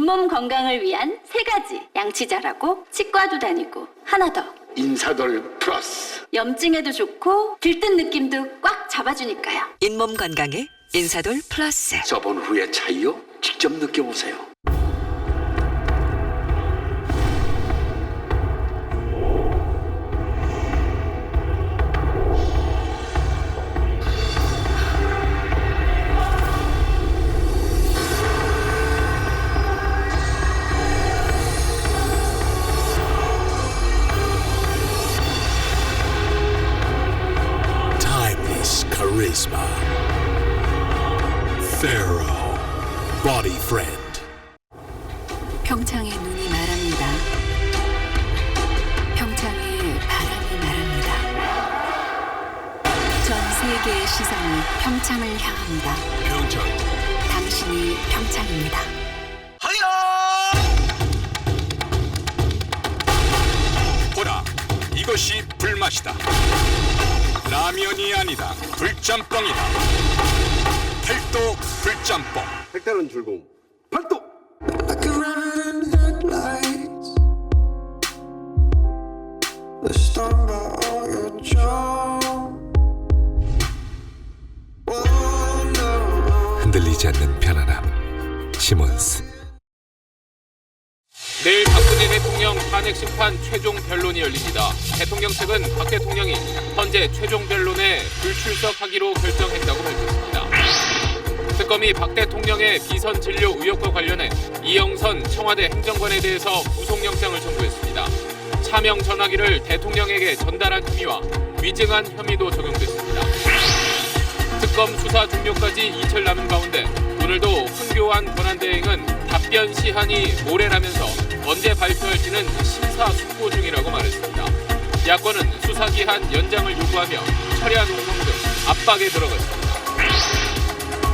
잇몸 건강을 위한 3가지. 양치 잘하고 치과도 다니고 하나 더. 인사돌 플러스. 염증에도 좋고 들뜬 느낌도 꽉 잡아주니까요. 잇몸 건강에 인사돌 플러스. 써본 후의 차이요? 직접 느껴보세요. Charisma. Pharaoh. Body Friend. 평창의 눈이 말합니다. 평창의 바람이 말합니다. 전 세계의 시선이 평창을 향합니다. 평창. 당신이 평창입니다. 보라, 이것이 불맛이다. 라면이 아니다. 불짬뽕이다. 팔도 불짬뽕. 색다른 즐거움. 팔도. Like a running headlights. The storm by all your charm. Oh, no. 흔들리지 않는 편안함. 시몬스. 내일 박근혜 대통령 탄핵 심판 최종 변론이 열립니다. 대통령 측은 박 대통령이 헌재 최종 변론에 불출석하기로 결정했다고 밝혔습니다. 특검이 박 대통령의 비선 진료 의혹과 관련해 이영선 청와대 행정관에 대해서 구속영장을 청구했습니다. 차명 전화기를 대통령에게 전달한 혐의와 위증한 혐의도 적용됐습니다. 특검 수사 종료까지 이틀 남은 가운데 오늘도 황교안 권한대행은 답변 시한이 모레라면서 언제 발표할지는 심사숙고 중이라고 말했습니다. 야권은 수사기한 연장을 요구하며 철야 농성 등 압박에 들어갔습니다.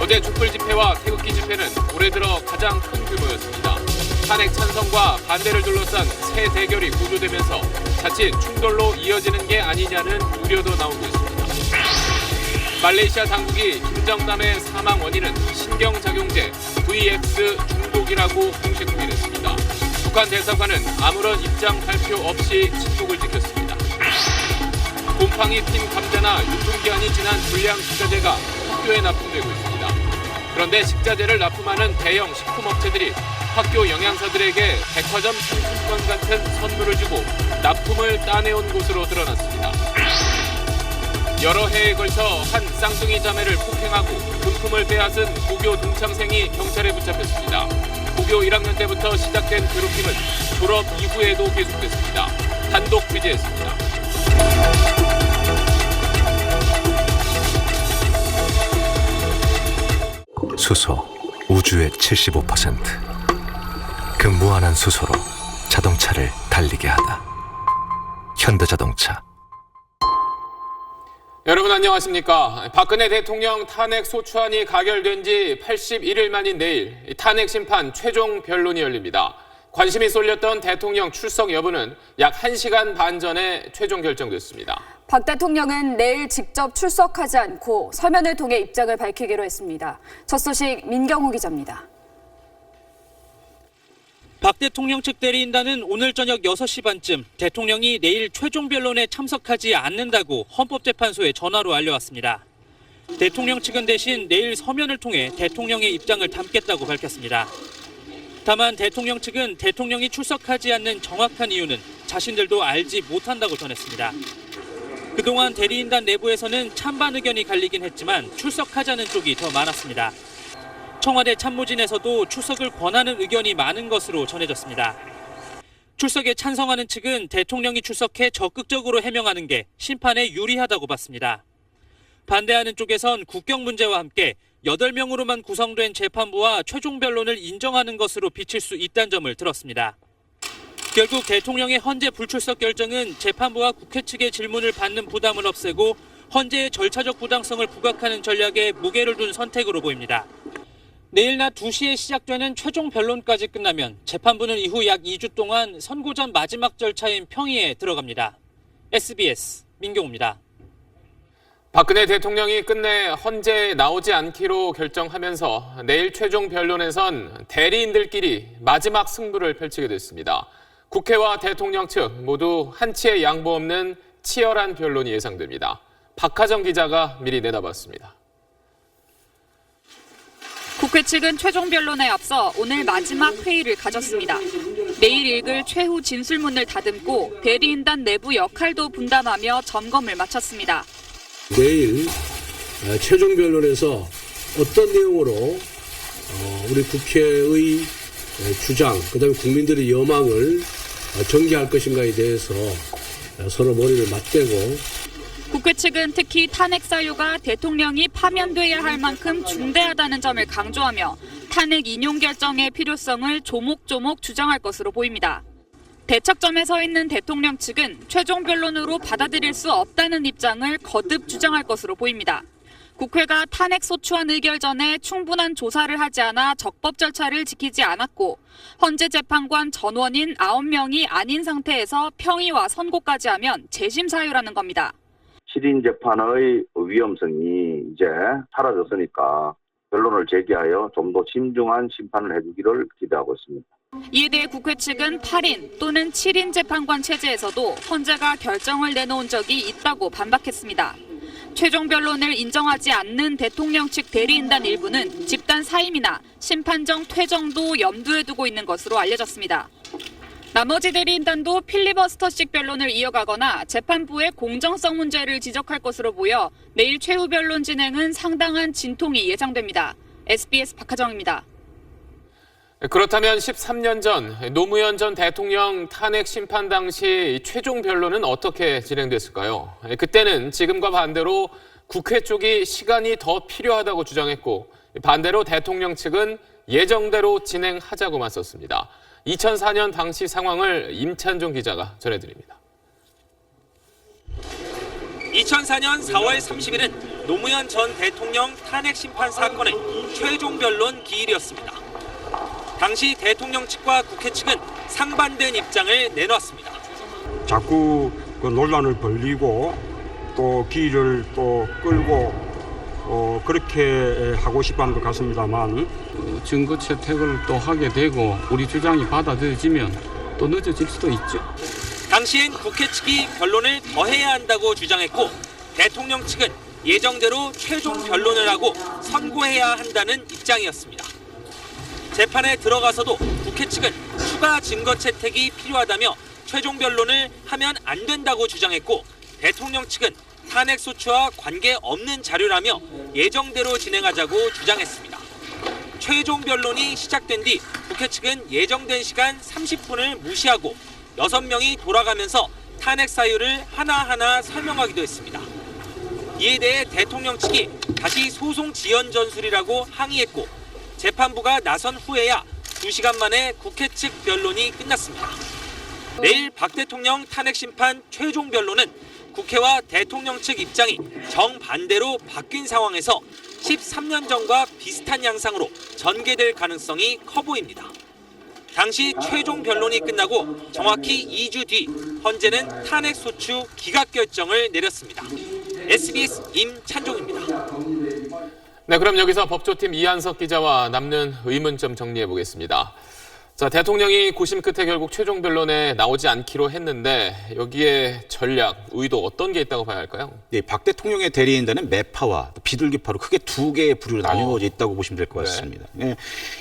어제 촛불 집회와 태극기 집회는 올해 들어 가장 큰 규모였습니다. 탄핵 찬성과 반대를 둘러싼 새 대결이 고조되면서 자칫 충돌로 이어지는 게 아니냐는 우려도 나오고 있습니다. 말레이시아 당국이 김정남의 사망 원인은 신경작용제 VX 중독이라고 공식 부인했습니다. 북한 대사관은 아무런 입장 발표 없이 침묵을 지켰습니다. 곰팡이 핀 감자나 유통기한이 지난 불량 식자재가 학교에 납품되고 있습니다. 그런데 식자재를 납품하는 대형 식품업체들이 학교 영양사들에게 백화점 상품권 같은 선물을 주고 납품을 따내온 것으로 드러났습니다. 여러 해에 걸쳐 한 쌍둥이 자매를 폭행하고 금품을 빼앗은 고교 동창생이 경찰에 붙잡혔습니다. 고교 1학년 때부터 시작된 괴롭힘은 졸업 이후에도 계속됐습니다. 단독 취재했습니다. 수소, 우주의 75%. 그 무한한 수소로 자동차를 달리게 하다. 현대자동차. 여러분 안녕하십니까. 박근혜 대통령 탄핵 소추안이 가결된 지 81일 만인 내일 탄핵 심판 최종 변론이 열립니다. 관심이 쏠렸던 대통령 출석 여부는 약 1시간 반 전에 최종 결정됐습니다. 박 대통령은 내일 직접 출석하지 않고 서면을 통해 입장을 밝히기로 했습니다. 첫 소식 민경호 기자입니다. 박 대통령 측 대리인단은 오늘 저녁 6시 반쯤 대통령이 내일 최종 변론에 참석하지 않는다고 헌법재판소에 전화로 알려왔습니다. 대통령 측은 대신 내일 서면을 통해 대통령의 입장을 담겠다고 밝혔습니다. 다만 대통령 측은 대통령이 출석하지 않는 정확한 이유는 자신들도 알지 못한다고 전했습니다. 그동안 대리인단 내부에서는 찬반 의견이 갈리긴 했지만 출석하자는 쪽이 더 많았습니다. 청와대 참모진에서도 출석을 권하는 의견이 많은 것으로 전해졌습니다. 출석에 찬성하는 측은 대통령이 출석해 적극적으로 해명하는 게 심판에 유리하다고 봤습니다. 반대하는 쪽에선 국경 문제와 함께 8명으로만 구성된 재판부와 최종 변론을 인정하는 것으로 비칠 수 있다는 점을 들었습니다. 결국 대통령의 헌재 불출석 결정은 재판부와 국회 측의 질문을 받는 부담을 없애고 헌재의 절차적 부당성을 부각하는 전략에 무게를 둔 선택으로 보입니다. 내일 낮 2시에 시작되는 최종 변론까지 끝나면 재판부는 이후 약 2주 동안 선고 전 마지막 절차인 평의에 들어갑니다. SBS 민경호입니다. 박근혜 대통령이 끝내 헌재에 나오지 않기로 결정하면서 내일 최종 변론에선 대리인들끼리 마지막 승부를 펼치게 됐습니다. 국회와 대통령 측 모두 한치의 양보 없는 치열한 변론이 예상됩니다. 박하정 기자가 미리 내다봤습니다. 국회 측은 최종 변론에 앞서 오늘 마지막 회의를 가졌습니다. 내일 읽을 최후 진술문을 다듬고 대리인단 내부 역할도 분담하며 점검을 마쳤습니다. 내일 최종 변론에서 어떤 내용으로 우리 국회의 주장, 그다음에 국민들의 여망을 전개할 것인가에 대해서 서로 머리를 맞대고 국회 측은 특히 탄핵 사유가 대통령이 파면돼야 할 만큼 중대하다는 점을 강조하며 탄핵 인용 결정의 필요성을 조목조목 주장할 것으로 보입니다. 대척점에 서 있는 대통령 측은 최종 변론으로 받아들일 수 없다는 입장을 거듭 주장할 것으로 보입니다. 국회가 탄핵 소추안 의결 전에 충분한 조사를 하지 않아 적법 절차를 지키지 않았고 헌재 재판관 전원인 9명이 아닌 상태에서 평의와 선고까지 하면 재심 사유라는 겁니다. 7인 재판의 위험성이 이제 사라졌으니까 변론을 제기하여 좀 더 신중한 심판을 해주기를 기대하고 있습니다. 이에 대해 국회 측은 8인 또는 7인 재판관 체제에서도 헌재가 결정을 내놓은 적이 있다고 반박했습니다. 최종 변론을 인정하지 않는 대통령 측 대리인단 일부는 집단 사임이나 심판정 퇴정도 염두에 두고 있는 것으로 알려졌습니다. 나머지 대리인단도 필리버스터식 변론을 이어가거나 재판부의 공정성 문제를 지적할 것으로 보여 내일 최후 변론 진행은 상당한 진통이 예상됩니다. SBS 박하정입니다. 그렇다면 13년 전 노무현 전 대통령 탄핵 심판 당시 최종 변론은 어떻게 진행됐을까요? 그때는 지금과 반대로 국회 쪽이 시간이 더 필요하다고 주장했고 반대로 대통령 측은 예정대로 진행하자고 맞섰습니다. 2004년 당시 상황을 임찬종 기자가 전해드립니다. 2004년 4월 30일은 노무현 전 대통령 탄핵 심판 사건의 최종 변론 기일이었습니다. 당시 대통령 측과 국회 측은 상반된 입장을 내놨습니다. 자꾸 그 논란을 벌리고 또 기일을 또 끌고 그렇게 하고 싶어하는 것 같습니다만 증거 채택을 또 하게 되고 우리 주장이 받아들여지면 또 늦어질 수도 있죠. 당시엔 국회 측이 변론을 더 해야 한다고 주장했고 대통령 측은 예정대로 최종 변론을 하고 선고해야 한다는 입장이었습니다. 재판에 들어가서도 국회 측은 추가 증거 채택이 필요하다며 최종 변론을 하면 안 된다고 주장했고 대통령 측은 탄핵 소추와 관계없는 자료라며 예정대로 진행하자고 주장했습니다. 최종 변론이 시작된 뒤 국회 측은 예정된 시간 30분을 무시하고 6명이 돌아가면서 탄핵 사유를 하나하나 설명하기도 했습니다. 이에 대해 대통령 측이 다시 소송 지연 전술이라고 항의했고 재판부가 나선 후에야 2시간 만에 국회 측 변론이 끝났습니다. 내일 박 대통령 탄핵 심판 최종 변론은 국회와 대통령 측 입장이 정반대로 바뀐 상황에서 13년 전과 비슷한 양상으로 전개될 가능성이 커 보입니다. 당시 최종 변론이 끝나고 정확히 2주 뒤 헌재는 탄핵 소추 기각 결정을 내렸습니다. SBS 임찬종입니다. 네, 그럼 여기서 법조팀 이한석 기자와 남는 의문점 정리해 보겠습니다. 자, 대통령이 고심 끝에 결국 최종 변론에 나오지 않기로 했는데 여기에 전략, 의도 어떤 게 있다고 봐야 할까요? 네, 박 대통령의 대리인단은 매파와 비둘기파로 크게 두 개의 부류로 나뉘어져 있다고 보시면 될 것 같습니다. 네.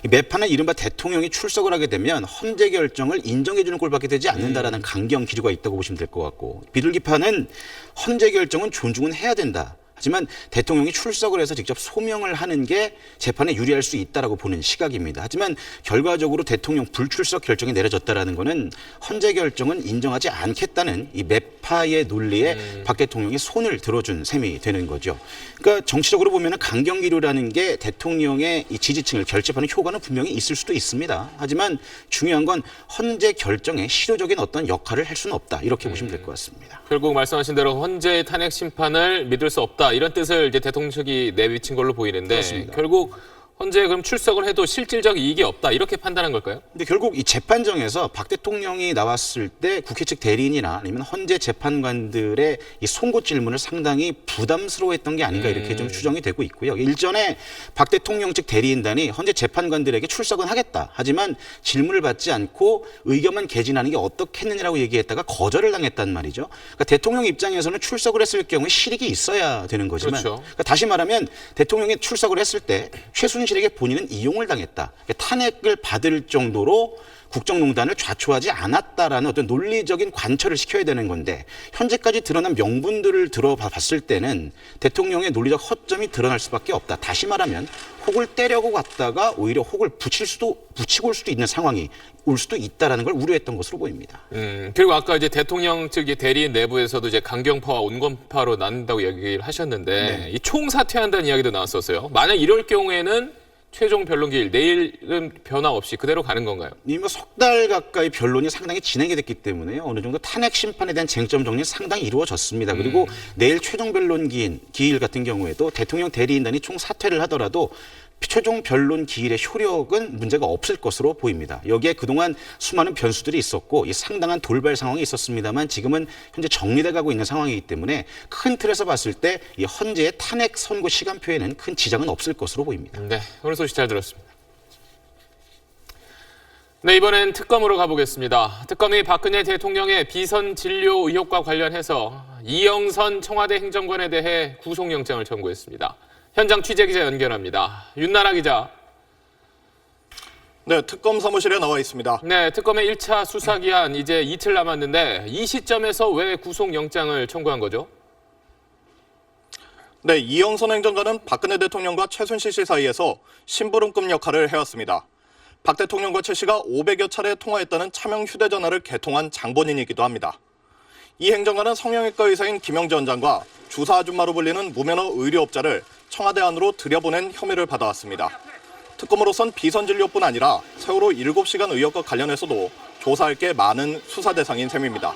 이 매파는 이른바 대통령이 출석을 하게 되면 헌재 결정을 인정해주는 꼴밖에 되지 않는다라는 강경 기류가 있다고 보시면 될 것 같고, 비둘기파는 헌재 결정은 존중은 해야 된다. 하지만 대통령이 출석을 해서 직접 소명을 하는 게 재판에 유리할 수 있다라고 보는 시각입니다. 하지만 결과적으로 대통령 불출석 결정이 내려졌다라는 것은 헌재 결정은 인정하지 않겠다는 이 매파의 논리에 박 대통령이 손을 들어준 셈이 되는 거죠. 그러니까 정치적으로 보면 강경기류라는 게 대통령의 이 지지층을 결집하는 효과는 분명히 있을 수도 있습니다. 하지만 중요한 건 헌재 결정에 실효적인 어떤 역할을 할 수는 없다. 이렇게 보시면 될 것 같습니다. 결국 말씀하신 대로 헌재 탄핵 심판을 믿을 수 없다. 이런 뜻을 이제 대통령 측이 내비친 걸로 보이는데 그렇습니다. 결국 헌재 그럼 출석을 해도 실질적 이익이 없다 이렇게 판단한 걸까요? 근데 결국 이 재판정에서 박 대통령이 나왔을 때 국회 측 대리인이나 아니면 헌재 재판관들의 이 송곳 질문을 상당히 부담스러워했던 게 아닌가 이렇게 좀 추정이 되고 있고요. 일전에 박 대통령 측 대리인단이 헌재 재판관들에게 출석은 하겠다. 하지만 질문을 받지 않고 의견만 개진하는 게 어떻겠느냐라고 얘기했다가 거절을 당했단 말이죠. 그러니까 대통령 입장에서는 출석을 했을 경우에 실익이 있어야 되는 거지만 그렇죠. 그러니까 다시 말하면 대통령이 출석을 했을 때 최순실에게 본인은 이용을 당했다. 그러니까 탄핵을 받을 정도로 국정농단을 좌초하지 않았다라는 어떤 논리적인 관철을 시켜야 되는 건데 현재까지 드러난 명분들을 들어봤을 때는 대통령의 논리적 허점이 드러날 수밖에 없다. 다시 말하면 혹을 때려고 갔다가 오히려 혹을 붙이고 올 수도 있는 상황이 올 수도 있다라는 걸 우려했던 것으로 보입니다. 그리고 아까 이제 대통령 측의 대리인 내부에서도 이제 강경파와 온건파로 나눈다고 얘기를 하셨는데 이 총사퇴한다는 이야기도 나왔었어요. 만약 이럴 경우에는 최종 변론기일 내일은 변화 없이 그대로 가는 건가요? 이미 석 달 가까이 변론이 상당히 진행이 됐기 때문에 어느 정도 탄핵 심판에 대한 쟁점 정리 상당히 이루어졌습니다. 그리고 내일 최종 변론 기일 같은 경우에도 대통령 대리인단이 총 사퇴를 하더라도 최종 변론 기일의 효력은 문제가 없을 것으로 보입니다. 여기에 그동안 수많은 변수들이 있었고 이 상당한 돌발 상황이 있었습니다만 지금은 현재 정리돼 가고 있는 상황이기 때문에 큰 틀에서 봤을 때 이 헌재의 탄핵 선고 시간표에는 큰 지장은 없을 것으로 보입니다. 네, 오늘 소식 잘 들었습니다. 네, 이번엔 특검으로 가보겠습니다. 특검이 박근혜 대통령의 비선 진료 의혹과 관련해서 이영선 청와대 행정관에 대해 구속영장을 청구했습니다. 현장 취재기자 연결합니다. 윤나라 기자. 네, 특검 사무실에 나와 있습니다. 네, 특검의 1차 수사기한 이제 이틀 남았는데 이 시점에서 왜 구속영장을 청구한 거죠? 네, 이영선 행정관은 박근혜 대통령과 최순실 씨 사이에서 심부름꾼 역할을 해왔습니다. 박 대통령과 최 씨가 500여 차례 통화했다는 차명 휴대전화를 개통한 장본인이기도 합니다. 이 행정관은 성형외과 의사인 김영재 원장과 주사 아줌마로 불리는 무면허 의료업자를 청와대 안으로 들여보낸 혐의를 받아왔습니다. 특검으로선 비선 진료뿐 아니라 세월호 7시간 의혹과 관련해서도 조사할 게 많은 수사 대상인 셈입니다.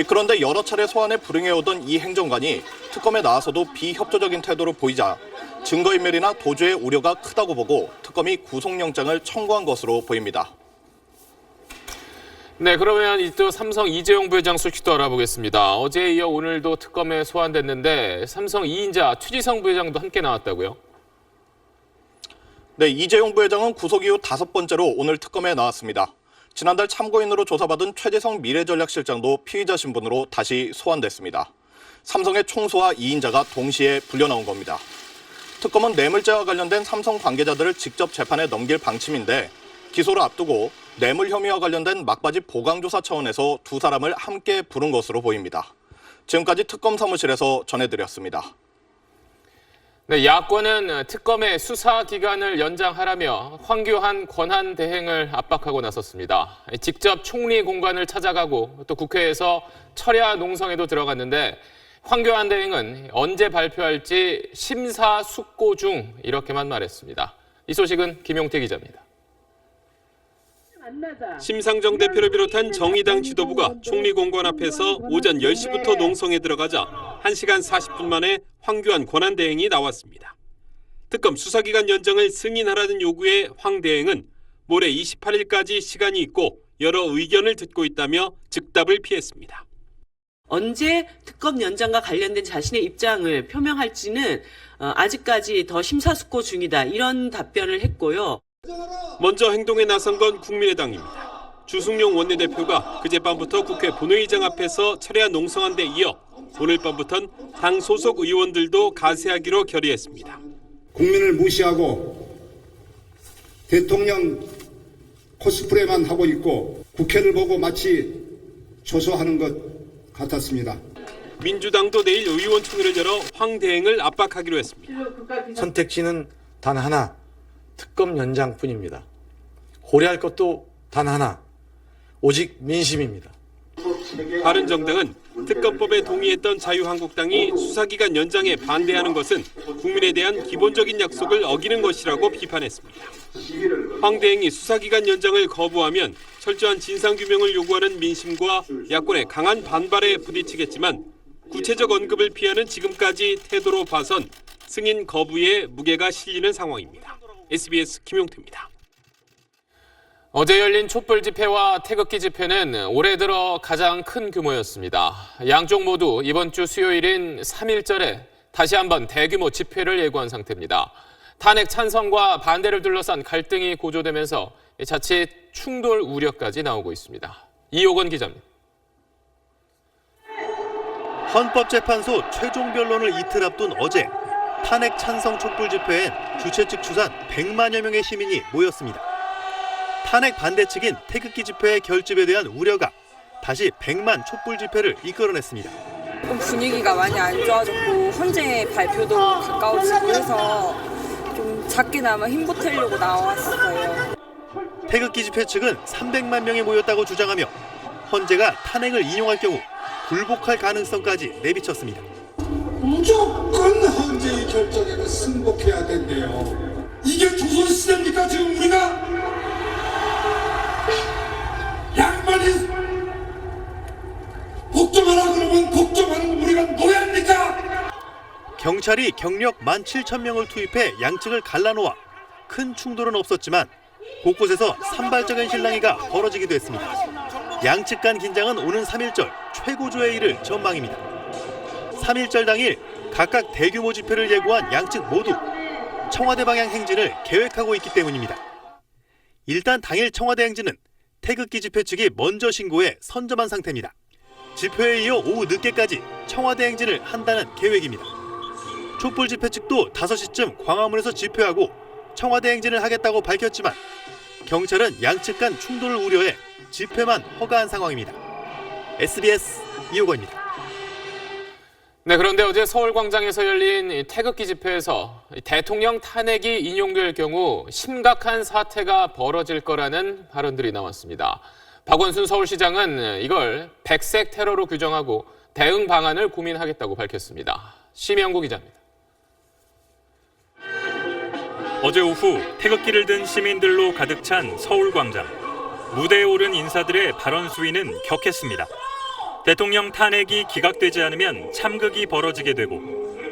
그런데 여러 차례 소환에 불응해오던 이 행정관이 특검에 나와서도 비협조적인 태도를 보이자 증거인멸이나 도주의 우려가 크다고 보고 특검이 구속영장을 청구한 것으로 보입니다. 네, 그러면 또 삼성 이재용 부회장 소식도 알아보겠습니다. 어제에 이어 오늘도 특검에 소환됐는데 삼성 2인자 최지성 부회장도 함께 나왔다고요? 네, 이재용 부회장은 구속 이후 5번째로 오늘 특검에 나왔습니다. 지난달 참고인으로 조사받은 최재성 미래전략실장도 피의자 신분으로 다시 소환됐습니다. 삼성의 총수와 2인자가 동시에 불려 나온 겁니다. 특검은 뇌물죄와 관련된 삼성 관계자들을 직접 재판에 넘길 방침인데 기소를 앞두고 뇌물 혐의와 관련된 막바지 보강조사 차원에서 두 사람을 함께 부른 것으로 보입니다. 지금까지 특검 사무실에서 전해드렸습니다. 네, 야권은 특검의 수사 기간을 연장하라며 황교안 권한 대행을 압박하고 나섰습니다. 직접 총리 공관을 찾아가고 또 국회에서 철야 농성에도 들어갔는데 황교안 대행은 언제 발표할지 심사숙고 중 이렇게만 말했습니다. 이 소식은 김용태 기자입니다. 심상정 대표를 비롯한 정의당 지도부가 총리 공관 앞에서 오전 10시부터 농성에 들어가자 1시간 40분 만에 황교안 권한대행이 나왔습니다. 특검 수사기간 연장을 승인하라는 요구에 황 대행은 모레 28일까지 시간이 있고 여러 의견을 듣고 있다며 즉답을 피했습니다. 언제 특검 연장과 관련된 자신의 입장을 표명할지는 아직까지 더 심사숙고 중이다, 이런 답변을 했고요. 먼저 행동에 나선 건 국민의당입니다. 주승용 원내대표가 그젯밤부터 국회 본회의장 앞에서 철야 농성한 데 이어 오늘 밤부턴 당 소속 의원들도 가세하기로 결의했습니다. 국민을 무시하고 대통령 코스프레만 하고 있고 국회를 보고 마치 조소하는 것 같았습니다. 민주당도 내일 의원총회를 열어 황 대행을 압박하기로 했습니다. 선택지는 단 하나, 특검 연장뿐입니다. 고려할 것도 단 하나, 오직 민심입니다. 바른정당은 특검법에 동의했던 자유한국당이 수사기간 연장에 반대하는 것은 국민에 대한 기본적인 약속을 어기는 것이라고 비판했습니다. 황 대행이 수사기간 연장을 거부하면 철저한 진상규명을 요구하는 민심과 야권의 강한 반발에 부딪히겠지만 구체적 언급을 피하는 지금까지 태도로 봐선 승인 거부에 무게가 실리는 상황입니다. SBS 김용태입니다. 어제 열린 촛불 집회와 태극기 집회는 올해 들어 가장 큰 규모였습니다. 양쪽 모두 이번 주 수요일인 3.1절에 다시 한번 대규모 집회를 예고한 상태입니다. 탄핵 찬성과 반대를 둘러싼 갈등이 고조되면서 자칫 충돌 우려까지 나오고 있습니다. 이호건 기자입니다. 헌법재판소 최종 변론을 이틀 앞둔 어제 탄핵 찬성 촛불 집회엔 주최 측 추산 100만여 명의 시민이 모였습니다. 탄핵 반대 측인 태극기 집회의 결집에 대한 우려가 다시 100만 촛불 집회를 이끌어냈습니다. 분위기가 많이 안 좋아졌고 헌재 발표도 가까워지고 해서 좀 작게나마 힘보태려고 나왔어요. 태극기 집회 측은 300만 명이 모였다고 주장하며 헌재가 탄핵을 인용할 경우 굴복할 가능성까지 내비쳤습니다. 무조건 헌재의 결정에는 승복해야 된대요. 이게 조선시대입니까 지금 우리가? 양반이 복종하라 그러면 복종하는 우리가 노예입니까? 경찰이 경력 17,000명을 투입해 양측을 갈라놓아 큰 충돌은 없었지만 곳곳에서 산발적인 실랑이가 벌어지기도 했습니다. 양측 간 긴장은 오는 3.1절 최고조에 이를 전망입니다. 3.1절 당일 각각 대규모 집회를 예고한 양측 모두 청와대 방향 행진을 계획하고 있기 때문입니다. 일단 당일 청와대 행진은 태극기 집회 측이 먼저 신고해 선점한 상태입니다. 집회에 이어 오후 늦게까지 청와대 행진을 한다는 계획입니다. 촛불 집회 측도 5시쯤 광화문에서 집회하고 청와대 행진을 하겠다고 밝혔지만 경찰은 양측 간 충돌을 우려해 집회만 허가한 상황입니다. SBS 이호건입니다. 네, 그런데 어제 서울광장에서 열린 태극기 집회에서 대통령 탄핵이 인용될 경우 심각한 사태가 벌어질 거라는 발언들이 나왔습니다. 박원순 서울시장은 이걸 백색 테러로 규정하고 대응 방안을 고민하겠다고 밝혔습니다. 심영구 기자입니다. 어제 오후 태극기를 든 시민들로 가득 찬 서울광장. 무대에 오른 인사들의 발언 수위는 격했습니다. 대통령 탄핵이 기각되지 않으면 참극이 벌어지게 되고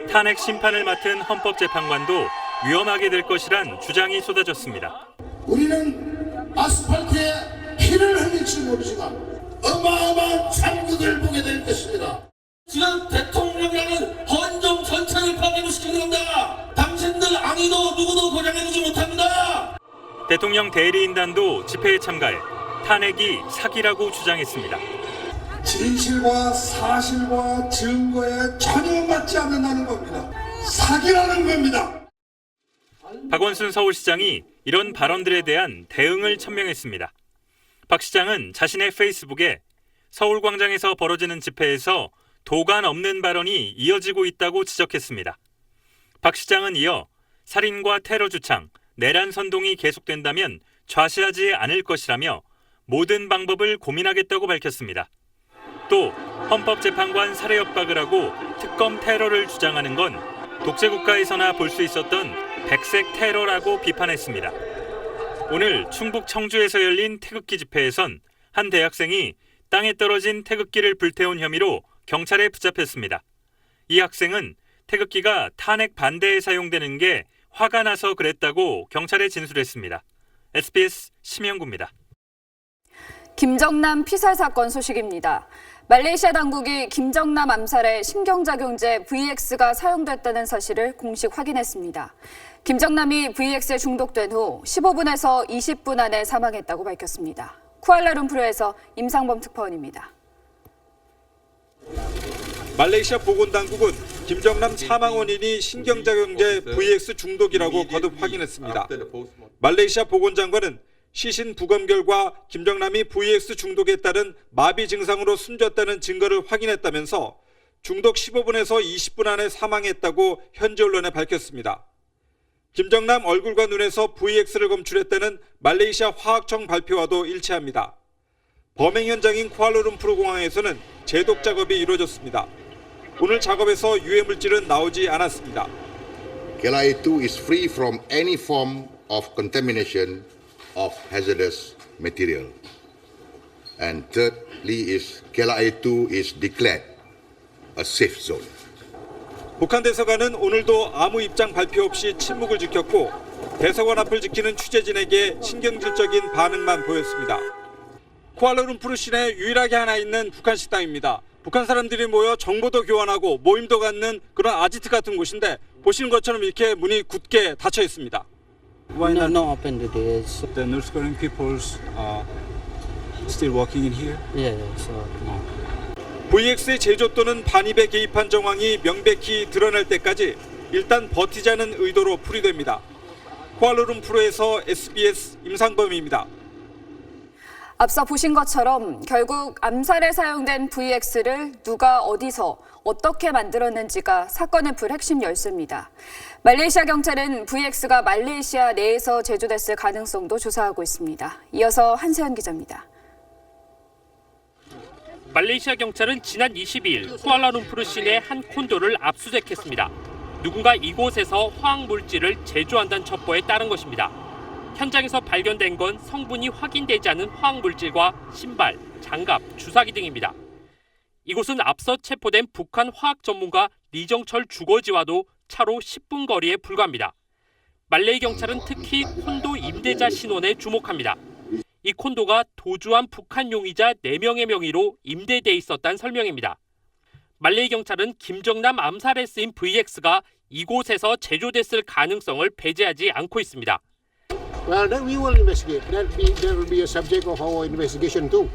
탄핵 심판을 맡은 헌법재판관도 위험하게 될 것이란 주장이 쏟아졌습니다. 우리는 아스팔트에 피를 흘릴지 모르지만 어마어마한 참극을 보게 될 것입니다. 지금 대통령이라는 헌정 전체를 파괴시키는 겁니다. 당신들 아무도 누구도 보장해주지 못합니다. 대통령 대리인단도 집회에 참가해 탄핵이 사기라고 주장했습니다. 진실과 사실과 증거에 전혀 맞지 않는다는 겁니다. 사기라는 겁니다. 박원순 서울시장이 이런 발언들에 대한 대응을 천명했습니다. 박 시장은 자신의 페이스북에 서울광장에서 벌어지는 집회에서 도관 없는 발언이 이어지고 있다고 지적했습니다. 박 시장은 이어 살인과 테러 주창, 내란 선동이 계속된다면 좌시하지 않을 것이라며 모든 방법을 고민하겠다고 밝혔습니다. 또 헌법재판관 살해 협박을 하고 특검 테러를 주장하는 건 독재국가에서나 볼 수 있었던 백색 테러라고 비판했습니다. 오늘 충북 청주에서 열린 태극기 집회에선 한 대학생이 땅에 떨어진 태극기를 불태운 혐의로 경찰에 붙잡혔습니다. 이 학생은 태극기가 탄핵 반대에 사용되는 게 화가 나서 그랬다고 경찰에 진술했습니다. SBS 심영구입니다. 김정남 피살 사건 소식입니다. 말레이시아 당국이 김정남 암살에 신경작용제 VX가 사용됐다는 사실을 공식 확인했습니다. 김정남이 VX에 중독된 후 15분에서 20분 안에 사망했다고 밝혔습니다. 쿠알라룸푸르에서 임상범 특파원입니다. 말레이시아 보건당국은 김정남 사망 원인이 신경작용제 VX 중독이라고 거듭 확인했습니다. 말레이시아 보건장관은 시신 부검 결과 김정남이 VX 중독에 따른 마비 증상으로 숨졌다는 증거를 확인했다면서 중독 15분에서 20분 안에 사망했다고 현지 언론에 밝혔습니다. 김정남 얼굴과 눈에서 VX를 검출했다는 말레이시아 화학청 발표와도 일치합니다. 범행 현장인 쿠알라룸푸르 공항에서는 제독 작업이 이루어졌습니다. 오늘 작업에서 유해 물질은 나오지 않았습니다. KLA2 is free from any form of contamination of hazardous material. And thirdly is KLA2 is declared a safe zone. 북한 대사관은 오늘도 아무 입장 발표 없이 침묵을 지켰고 대사관 앞을 지키는 취재진에게 신경질적인 반응만 보였습니다. 쿠알라룸푸르 시내에 유일하게 하나 있는 북한 식당입니다. 북한 사람들이 모여 정보도 교환하고 모임도 갖는 그런 아지트 같은 곳인데 보시는 것처럼 이렇게 문이 굳게 닫혀 있습니다. Why not open today? The North Korean people still working in here? Yeah, so no. VX의 제조 또는 반입에 개입한 정황이 명백히 드러날 때까지 일단 버티자는 의도로 풀이됩니다. 쿠알라룸푸르에서 SBS 임상범입니다. 앞서 보신 것처럼 결국 암살에 사용된 VX를 누가 어디서 어떻게 만들었는지가 사건의 핵심 열쇠입니다. 말레이시아 경찰은 VX가 말레이시아 내에서 제조됐을 가능성도 조사하고 있습니다. 이어서 한세현 기자입니다. 말레이시아 경찰은 지난 22일 쿠알라룸푸르 시내 한 콘도를 압수수색했습니다. 누군가 이곳에서 화학물질을 제조한다는 첩보에 따른 것입니다. 현장에서 발견된 건 성분이 확인되지 않은 화학물질과 신발, 장갑, 주사기 등입니다. 이곳은 앞서 체포된 북한 화학 전문가 리정철 주거지와도 차로 10분 거리에 불과합니다. 말레이 경찰은 특히 콘도 임대자 신원에 주목합니다. 이 콘도가 도주한 북한 용의자 4명의 명의로 임대돼 있었다는 설명입니다. 말레이 경찰은 김정남 암살에 쓰인 VX가 이곳에서 제조됐을 가능성을 배제하지 않고 있습니다. Well, then we will investigate. There will be a subject of our investigation too.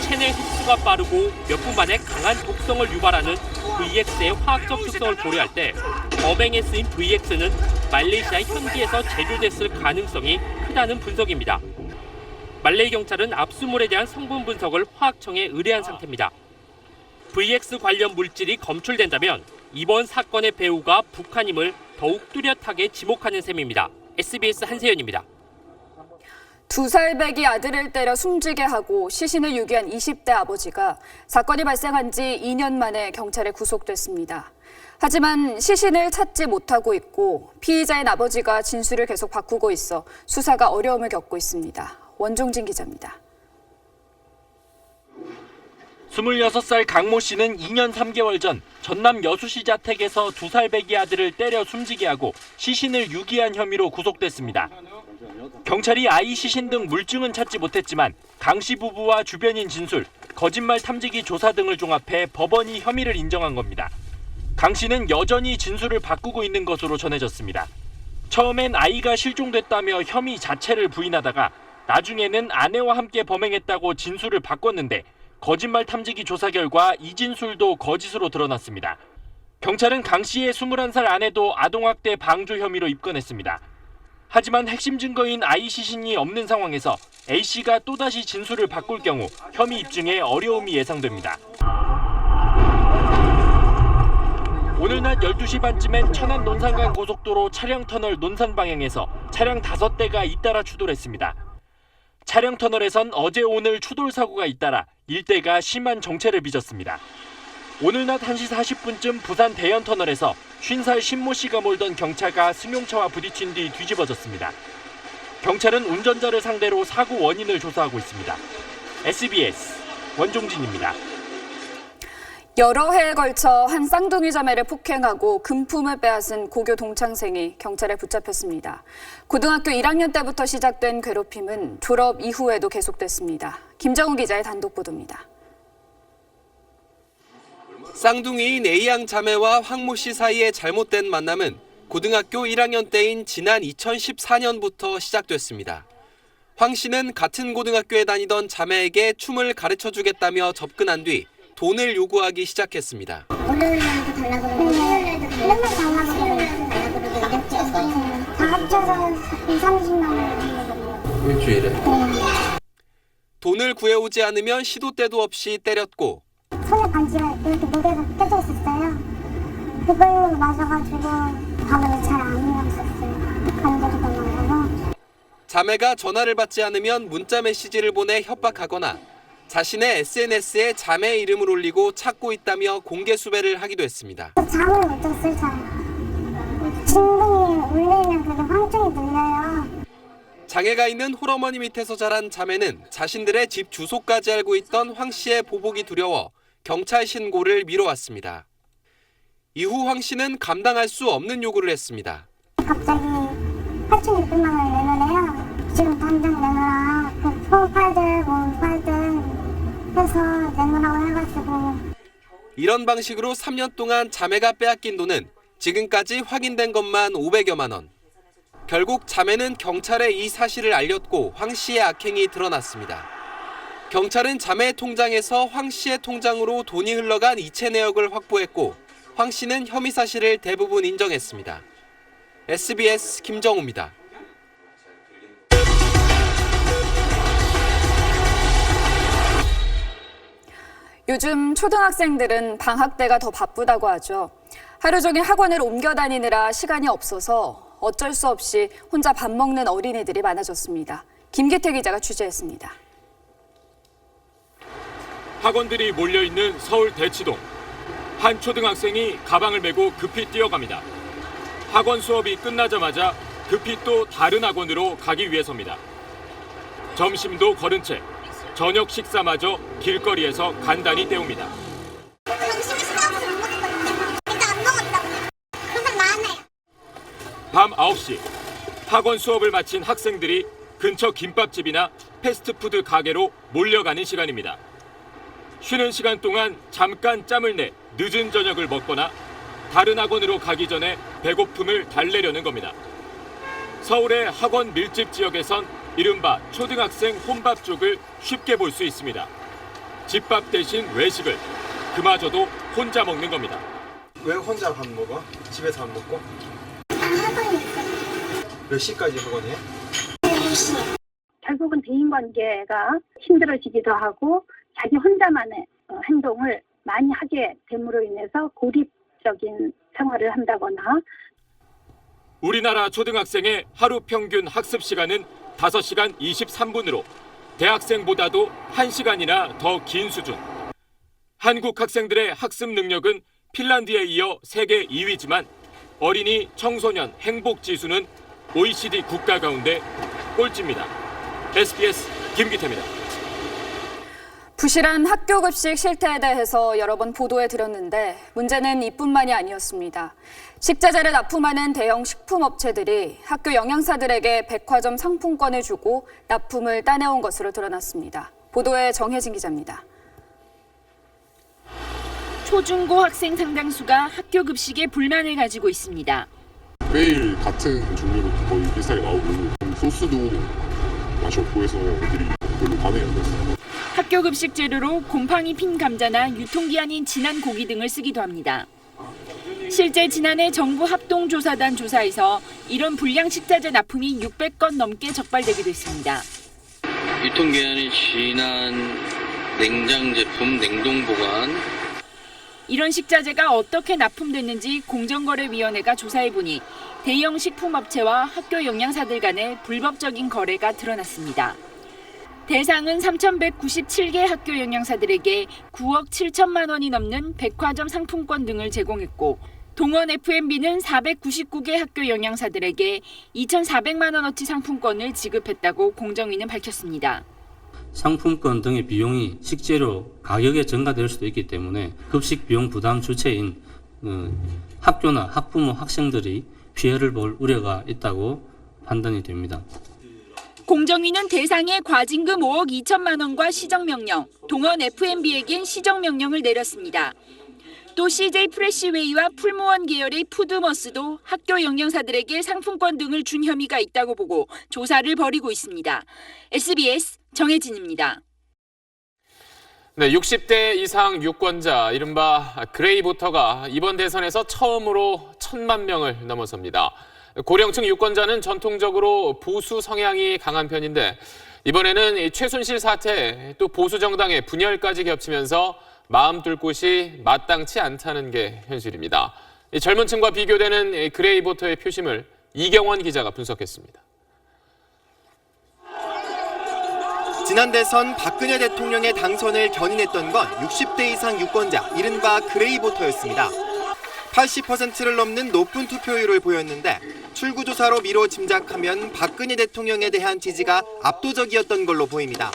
체내 흡수가 빠르고 몇 분 만에 강한 독성을 유발하는 VX의 화학적 특성을 고려할 때 범행에 쓰인 VX는 말레이시아 현지에서 제조됐을 가능성이 크다는 분석입니다. 말레이 경찰은 압수물에 대한 성분 분석을 화학청에 의뢰한 상태입니다. VX 관련 물질이 검출된다면 이번 사건의 배후가 북한임을 더욱 뚜렷하게 지목하는 셈입니다. SBS 한세연입니다. 2살 배기 아들을 때려 숨지게 하고 시신을 유기한 20대 아버지가 사건이 발생한 지 2년 만에 경찰에 구속됐습니다. 하지만 시신을 찾지 못하고 있고 피의자인 아버지가 진술을 계속 바꾸고 있어 수사가 어려움을 겪고 있습니다. 원종진 기자입니다. 26살 강모 씨는 2년 3개월 전 전남 여수시 자택에서 2살 배기 아들을 때려 숨지게 하고 시신을 유기한 혐의로 구속됐습니다. 경찰이 아이 시신 등 물증은 찾지 못했지만 강 씨 부부와 주변인 진술, 거짓말 탐지기 조사 등을 종합해 법원이 혐의를 인정한 겁니다. 강 씨는 여전히 진술을 바꾸고 있는 것으로 전해졌습니다. 처음엔 아이가 실종됐다며 혐의 자체를 부인하다가 나중에는 아내와 함께 범행했다고 진술을 바꿨는데 거짓말 탐지기 조사 결과 이 진술도 거짓으로 드러났습니다. 경찰은 강 씨의 21살 아내도 아동학대 방조 혐의로 입건했습니다. 하지만 핵심 증거인 아이 시신이 없는 상황에서 A 씨가 또다시 진술을 바꿀 경우 혐의 입증에 어려움이 예상됩니다. 오늘 낮 12시 반쯤엔 천안 논산간 고속도로 차량터널 논산 방향에서 차량 5대가 잇따라 추돌했습니다. 차량 터널에선 어제 오늘 추돌 사고가 잇따라 일대가 심한 정체를 빚었습니다. 오늘 낮 1시 40분쯤 부산 대연터널에서 50살 신모 씨가 몰던 경차가 승용차와 부딪힌 뒤 뒤집어졌습니다. 경찰은 운전자를 상대로 사고 원인을 조사하고 있습니다. SBS 원종진입니다. 여러 해에 걸쳐 한 쌍둥이 자매를 폭행하고 금품을 빼앗은 고교 동창생이 경찰에 붙잡혔습니다. 고등학교 1학년 때부터 시작된 괴롭힘은 졸업 이후에도 계속됐습니다. 김정우 기자의 단독 보도입니다. 쌍둥이인 A양 자매와 황모 씨 사이의 잘못된 만남은 고등학교 1학년 때인 지난 2014년부터 시작됐습니다. 황 씨는 같은 고등학교에 다니던 자매에게 춤을 가르쳐주겠다며 접근한 뒤 돈을 요구하기 시작했습니다. 월요일에도 달라고 그러고 화요일에도 맨날 달라고 그러고 이랬지. 다 합쳐서 30만 원. 일주일에? 돈을 구해오지 않으면 시도 때도 없이 때렸고 손에 반지가 이렇게 목에서 껴져 있었어요. 그걸로 맞아가지고 밥을 잘 안 먹었었어요. 간절히 넘어가고. 자매가 전화를 받지 않으면 문자 메시지를 보내 협박하거나 자신의 SNS에 자매 이름을 올리고 찾고 있다며 공개 수배를 하기도 했습니다. 잠을 못 잤어요, 잘. 진동이 울리면 그게 환청이 들려요. 장애가 있는 홀어머니 밑에서 자란 자매는 자신들의 집 주소까지 알고 있던 황 씨의 보복이 두려워 경찰 신고를 미뤄왔습니다. 이후 황 씨는 감당할 수 없는 요구를 했습니다. 갑자기 8천 8,600만 원을 내놓으래요. 지금 당장 내놓으라. 그 소파들, 팔들 해서 내놓으라고 해가지고. 이런 방식으로 3년 동안 자매가 빼앗긴 돈은 지금까지 확인된 것만 500여만 원. 결국 자매는 경찰에 이 사실을 알렸고 황 씨의 악행이 드러났습니다. 경찰은 자매의 통장에서 황 씨의 통장으로 돈이 흘러간 이체 내역을 확보했고 황 씨는 혐의 사실을 대부분 인정했습니다. SBS 김정우입니다. 요즘 초등학생들은 방학 때가 더 바쁘다고 하죠. 하루 종일 학원을 옮겨 다니느라 시간이 없어서 어쩔 수 없이 혼자 밥 먹는 어린이들이 많아졌습니다. 김기태 기자가 취재했습니다. 학원들이 몰려있는 서울 대치동. 한 초등학생이 가방을 메고 급히 뛰어갑니다. 학원 수업이 끝나자마자 급히 또 다른 학원으로 가기 위해서입니다. 점심도 거른 채 저녁 식사마저 길거리에서 간단히 때웁니다. 밤 9시 학원 수업을 마친 학생들이 근처 김밥집이나 패스트푸드 가게로 몰려가는 시간입니다. 쉬는 시간 동안 잠깐 짬을 내 늦은 저녁을 먹거나 다른 학원으로 가기 전에 배고픔을 달래려는 겁니다. 서울의 학원 밀집 지역에선 이른바 초등학생 혼밥 쪽을 쉽게 볼 수 있습니다. 집밥 대신 외식을, 그마저도 혼자 먹는 겁니다. 왜 혼자 밥 먹어? 집에서 안 먹고? 몇 시까지 학원해? 10시. 결국은 대인관계가 힘들어지기도 하고 자기 혼자만의 행동을 많이 하게 됨으로 인해서 고립적인 생활을 한다거나. 우리나라 초등학생의 하루 평균 학습 시간은 5시간 23분으로 대학생보다도 1시간이나 더 긴 수준. 한국 학생들의 학습 능력은 핀란드에 이어 세계 2위지만 어린이 청소년 행복 지수는 OECD 국가 가운데 꼴찌입니다. SBS 김기태입니다. 부실한 학교 급식 실태에 대해서 여러 번 보도해 드렸는데 문제는 이뿐만이 아니었습니다. 식자재를 납품하는 대형 식품업체들이 학교 영양사들에게 백화점 상품권을 주고 납품을 따내온 것으로 드러났습니다. 보도에 정혜진 기자입니다. 초중고 학생 상당수가 학교 급식에 불만을 가지고 있습니다. 매일 같은 종류로 거의 비슷하게 나오고 소스도 맛이 없고 해서 애들이 별로 반응이 안 됐어요. 학교 급식 재료로 곰팡이 핀 감자나 유통기한이 지난 고기 등을 쓰기도 합니다. 실제 지난해 정부 합동조사단 조사에서 이런 불량 식자재 납품이 600건 넘게 적발되기도 했습니다. 유통기한이 지난 냉장 제품 냉동 보관. 이런 식자재가 어떻게 납품됐는지 공정거래위원회가 조사해보니 대형 식품업체와 학교 영양사들 간의 불법적인 거래가 드러났습니다. 대상은 3,197개 학교 영양사들에게 9억 7천만 원이 넘는 백화점 상품권 등을 제공했고 동원 F&B는 499개 학교 영양사들에게 2,400만 원어치 상품권을 지급했다고 공정위는 밝혔습니다. 상품권 등의 비용이 식재료 가격에 증가될 수도 있기 때문에 급식 비용 부담 주체인 학교나 학부모, 학생들이 피해를 볼 우려가 있다고 판단이 됩니다. 공정위는 대상에 과징금 5억 2천만 원과 시정명령, 동원 F&B에겐 시정명령을 내렸습니다. 또 CJ 프레시웨이와 풀무원 계열의 푸드머스도 학교 영양사들에게 상품권 등을 준 혐의가 있다고 보고 조사를 벌이고 있습니다. SBS 정혜진입니다. 네, 60대 이상 유권자, 이른바 그레이보터가 이번 대선에서 처음으로 1,000만 명을 넘어섭니다. 고령층 유권자는 전통적으로 보수 성향이 강한 편인데 이번에는 최순실 사태 또 보수 정당의 분열까지 겹치면서 마음 둘 곳이 마땅치 않다는 게 현실입니다. 젊은 층과 비교되는 그레이보터의 표심을 이경원 기자가 분석했습니다. 지난 대선 박근혜 대통령의 당선을 견인했던 건 60대 이상 유권자, 이른바 그레이보터였습니다. 80%를 넘는 높은 투표율을 보였는데 출구조사로 미뤄 짐작하면 박근혜 대통령에 대한 지지가 압도적이었던 걸로 보입니다.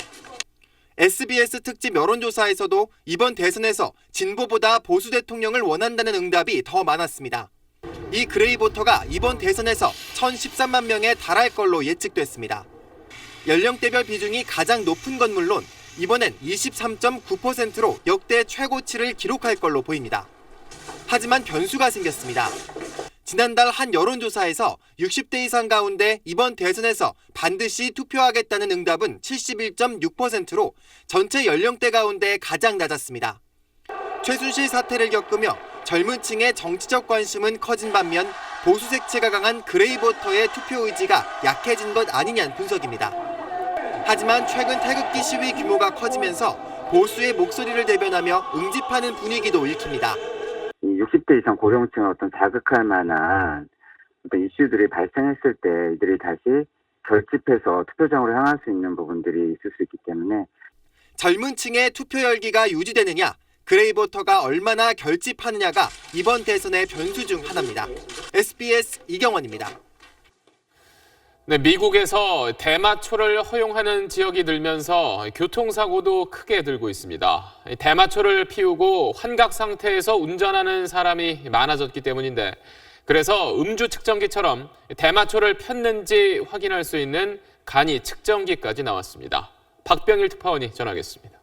SBS 특집 여론조사에서도 이번 대선에서 진보보다 보수 대통령을 원한다는 응답이 더 많았습니다. 이 그레이보터가 이번 대선에서 1,013만 명에 달할 걸로 예측됐습니다. 연령대별 비중이 가장 높은 건 물론 이번엔 23.9%로 역대 최고치를 기록할 걸로 보입니다. 하지만 변수가 생겼습니다. 지난달 한 여론조사에서 60대 이상 가운데 이번 대선에서 반드시 투표하겠다는 응답은 71.6%로 전체 연령대 가운데 가장 낮았습니다. 최순실 사태를 겪으며 젊은 층의 정치적 관심은 커진 반면 보수 색채가 강한 그레이보터의 투표 의지가 약해진 것 아니냐는 분석입니다. 하지만 최근 태극기 시위 규모가 커지면서 보수의 목소리를 대변하며 응집하는 분위기도 읽힙니다. 60대 이상 고령층을 자극할 만한 이슈들이 발생했을 때 이들이 다시 결집해서 투표장으로 향할 수 있는 부분들이 있을 수 있기 때문에 젊은 층의 투표 열기가 유지되느냐, 그레이보터가 얼마나 결집하느냐가 이번 대선의 변수 중 하나입니다. SBS 이경원입니다. 네, 미국에서 대마초를 허용하는 지역이 늘면서 교통사고도 크게 늘고 있습니다. 대마초를 피우고 환각 상태에서 운전하는 사람이 많아졌기 때문인데, 그래서 음주 측정기처럼 대마초를 폈는지 확인할 수 있는 간이 측정기까지 나왔습니다. 박병일 특파원이 전하겠습니다.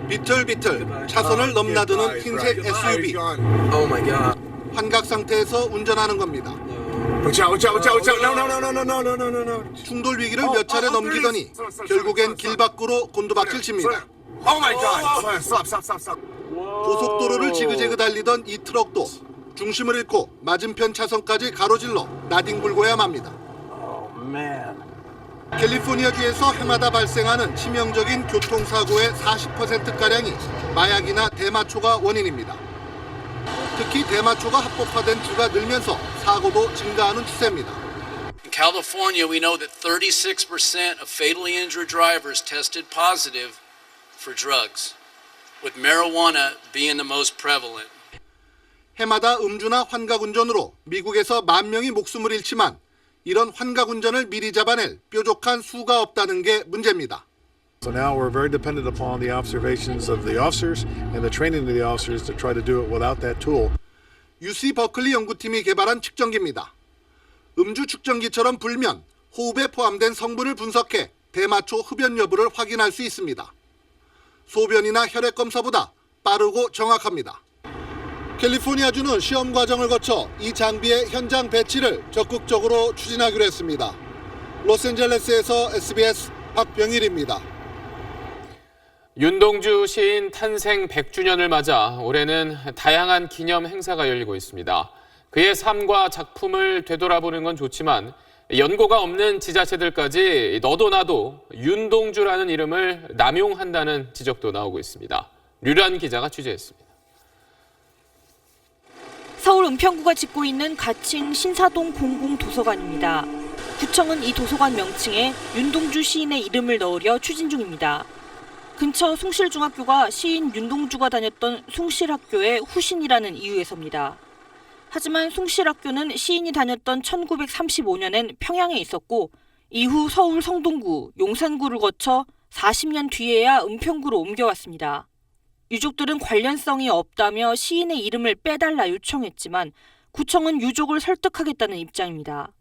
비틀비틀 차선을 넘나드는 흰색 SUV. 환각 상태에서 운전하는 겁니다. 충돌 위기를 몇 차례 넘기더니 결국엔 길 밖으로 곤두박질 칩니다. 고속도로를 지그재그 달리던 이 트럭도 중심을 잃고 맞은편 차선까지 가로질러 나뒹굴고야 맙니다. 캘리포니아주에서 해마다 발생하는 치명적인 교통사고의 40%가량이 마약이나 대마초가 원인입니다. 특히 대마초가 합법화된 주가 늘면서 사고도 증가하는 추세입니다. In California, we know that 36% of fatally injured drivers tested positive for drugs, with marijuana being the most prevalent. 해마다 음주나 환각운전으로 미국에서 10,000명이 목숨을 잃지만 이런 환각운전을 미리 잡아낼 뾰족한 수가 없다는 게 문제입니다. So now we're very dependent upon the observations of the officers and the training of the officers to try to do it without that tool. UC 버클리 연구팀이 개발한 측정기입니다. 음주 측정기처럼 불면 호흡에 포함된 성분을 분석해 대마초 흡연 여부를 확인할 수 있습니다. 소변이나 혈액 검사보다 빠르고 정확합니다. 캘리포니아주는 시험 과정을 거쳐 이 장비의 현장 배치를 적극적으로 추진하기로 했습니다. 로스앤젤레스에서 SBS 박병일입니다. 윤동주 시인 탄생 100주년을 맞아 올해는 다양한 기념 행사가 열리고 있습니다. 그의 삶과 작품을 되돌아보는 건 좋지만 연고가 없는 지자체들까지 너도 나도 윤동주라는 이름을 남용한다는 지적도 나오고 있습니다. 류란 기자가 취재했습니다. 서울 은평구가 짓고 있는 가칭 신사동 공공도서관입니다. 구청은 이 도서관 명칭에 윤동주 시인의 이름을 넣으려 추진 중입니다. 근처 숭실중학교가 시인 윤동주가 다녔던 숭실학교의 후신이라는 이유에서입니다. 하지만 숭실학교는 시인이 다녔던 1935년엔 평양에 있었고 이후 서울 성동구, 용산구를 거쳐 40년 뒤에야 은평구로 옮겨왔습니다. 유족들은 관련성이 없다며 시인의 이름을 빼달라 요청했지만 구청은 유족을 설득하겠다는 입장입니다.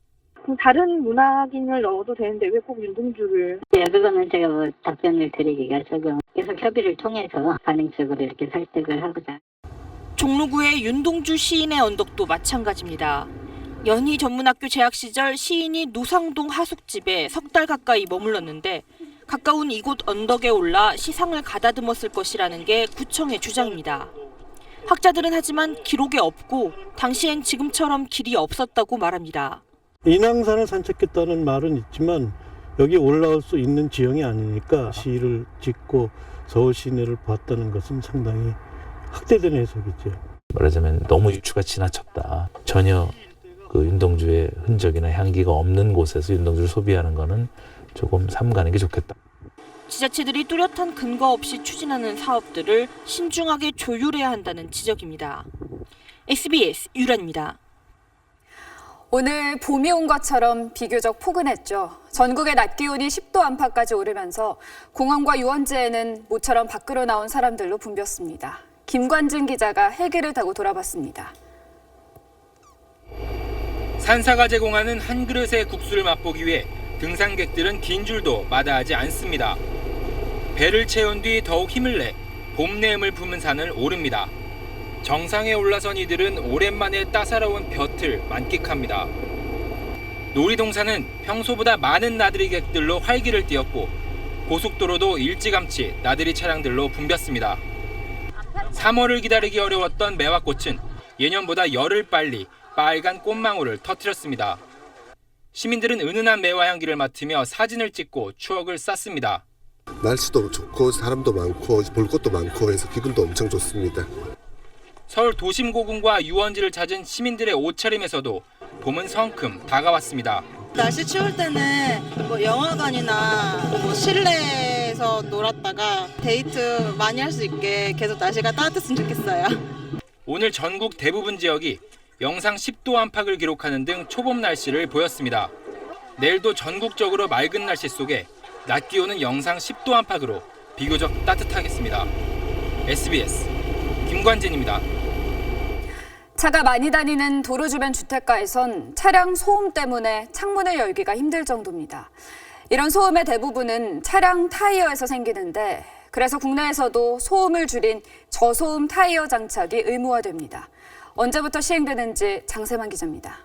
다른 문학인을 넣어도 되는데 왜 꼭 윤동주를? 네, 그거는 제가 답변을 드리기가 조금 계속 협의를 통해서 가능적으로 이렇게 설득을 하고자. 종로구의 윤동주 시인의 언덕도 마찬가지입니다. 연희 전문학교 재학 시절 시인이 노상동 하숙집에 석 달 가까이 머물렀는데 가까운 이곳 언덕에 올라 시상을 가다듬었을 것이라는 게 구청의 주장입니다. 학자들은 하지만 기록에 없고 당시엔 지금처럼 길이 없었다고 말합니다. 인왕산을 산책했다는 말은 있지만 여기 올라올 수 있는 지형이 아니니까 시를 짓고 서울 시내를 봤다는 것은 상당히 확대된 해석이죠. 말하자면 너무 유추가 지나쳤다. 전혀 그 윤동주의 흔적이나 향기가 없는 곳에서 윤동주를 소비하는 거는 조금 삼가는 게 좋겠다. 지자체들이 뚜렷한 근거 없이 추진하는 사업들을 신중하게 조율해야 한다는 지적입니다. SBS 유란입니다. 오늘 봄이 온 것처럼 비교적 포근했죠. 전국의 낮 기온이 10도 안팎까지 오르면서 공원과 유원지에는 모처럼 밖으로 나온 사람들로 붐볐습니다. 김관진 기자가 헬기를 타고 돌아봤습니다. 산사가 제공하는 한 그릇의 국수를 맛보기 위해 등산객들은 긴 줄도 마다하지 않습니다. 배를 채운 뒤 더욱 힘을 내 봄내음을 품은 산을 오릅니다. 정상에 올라선 이들은 오랜만에 따사로운 볕을 만끽합니다. 놀이동산은 평소보다 많은 나들이객들로 활기를 띠었고 고속도로도 일찌감치 나들이 차량들로 붐볐습니다. 3월을 기다리기 어려웠던 매화꽃은 예년보다 열흘 빨리 빨간 꽃망울을 터뜨렸습니다. 시민들은 은은한 매화 향기를 맡으며 사진을 찍고 추억을 쌓습니다. 날씨도 좋고 사람도 많고 볼 것도 많고 해서 기분도 엄청 좋습니다. 서울 도심고궁과 유원지를 찾은 시민들의 옷차림에서도 봄은 성큼 다가왔습니다. 날씨 추울 때는 뭐 영화관이나 뭐 실내에서 놀았다가 데이트 많이 할 수 있게 계속 날씨가 따뜻했으면 좋겠어요. 오늘 전국 대부분 지역이 영상 10도 안팎을 기록하는 등 초봄 날씨를 보였습니다. 내일도 전국적으로 맑은 날씨 속에 낮 기온은 영상 10도 안팎으로 비교적 따뜻하겠습니다. SBS 김관진입니다. 차가 많이 다니는 도로 주변 주택가에선 차량 소음 때문에 창문을 열기가 힘들 정도입니다. 이런 소음의 대부분은 차량 타이어에서 생기는데 그래서 국내에서도 소음을 줄인 저소음 타이어 장착이 의무화됩니다. 언제부터 시행되는지 장세만 기자입니다.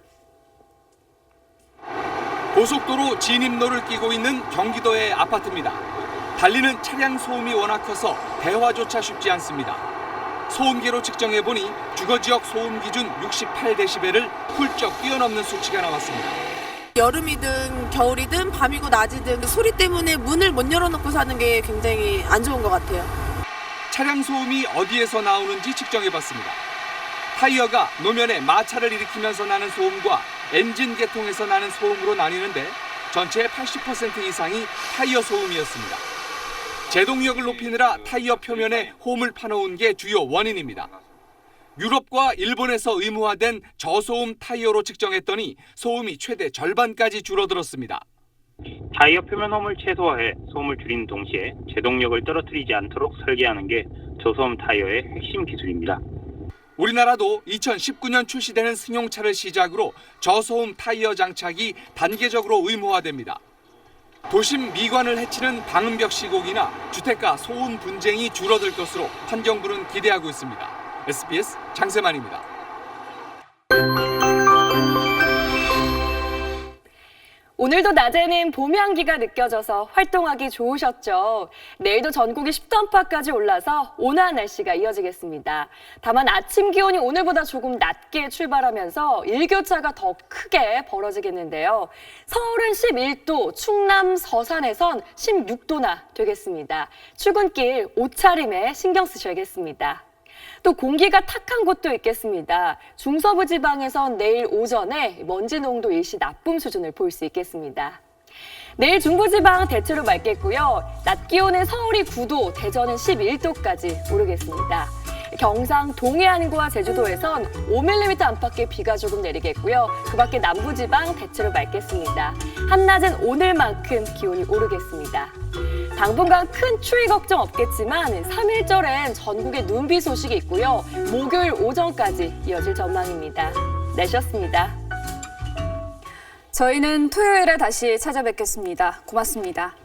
고속도로 진입로를 끼고 있는 경기도의 아파트입니다. 달리는 차량 소음이 워낙 커서 대화조차 쉽지 않습니다. 소음계로 측정해보니 주거지역 소음 기준 68dB를 훌쩍 뛰어넘는 수치가 나왔습니다. 여름이든 겨울이든 밤이고 낮이든 소리 때문에 문을 못 열어놓고 사는 게 굉장히 안 좋은 것 같아요. 차량 소음이 어디에서 나오는지 측정해봤습니다. 타이어가 노면에 마찰을 일으키면서 나는 소음과 엔진 계통에서 나는 소음으로 나뉘는데 전체의 80% 이상이 타이어 소음이었습니다. 제동력을 높이느라 타이어 표면에 홈을 파놓은 게 주요 원인입니다. 유럽과 일본에서 의무화된 저소음 타이어로 측정했더니 소음이 최대 절반까지 줄어들었습니다. 타이어 표면 홈을 최소화해 소음을 줄이는 동시에 제동력을 떨어뜨리지 않도록 설계하는 게 저소음 타이어의 핵심 기술입니다. 우리나라도 2019년 출시되는 승용차를 시작으로 저소음 타이어 장착이 단계적으로 의무화됩니다. 도심 미관을 해치는 방음벽 시공이나 주택가 소음 분쟁이 줄어들 것으로 환경부는 기대하고 있습니다. SBS 장세만입니다. 오늘도 낮에는 봄 향기가 느껴져서 활동하기 좋으셨죠. 내일도 전국이 10도 안팎까지 올라서 온화한 날씨가 이어지겠습니다. 다만 아침 기온이 오늘보다 조금 낮게 출발하면서 일교차가 더 크게 벌어지겠는데요. 서울은 11도, 충남 서산에선 16도나 되겠습니다. 출근길 옷차림에 신경 쓰셔야겠습니다. 또 공기가 탁한 곳도 있겠습니다. 중서부 지방에선 내일 오전에 먼지 농도 일시 나쁨 수준을 볼 수 있겠습니다. 내일 중부지방 대체로 맑겠고요. 낮 기온은 서울이 9도, 대전은 11도까지 오르겠습니다. 경상 동해안과 제주도에선 5mm 안팎의 비가 조금 내리겠고요. 그 밖에 남부지방 대체로 맑겠습니다. 한낮은 오늘만큼 기온이 오르겠습니다. 당분간 큰 추위 걱정 없겠지만 3일절엔 전국에 눈비 소식이 있고요. 목요일 오전까지 이어질 전망입니다. 날씨였습니다. 저희는 토요일에 다시 찾아뵙겠습니다. 고맙습니다.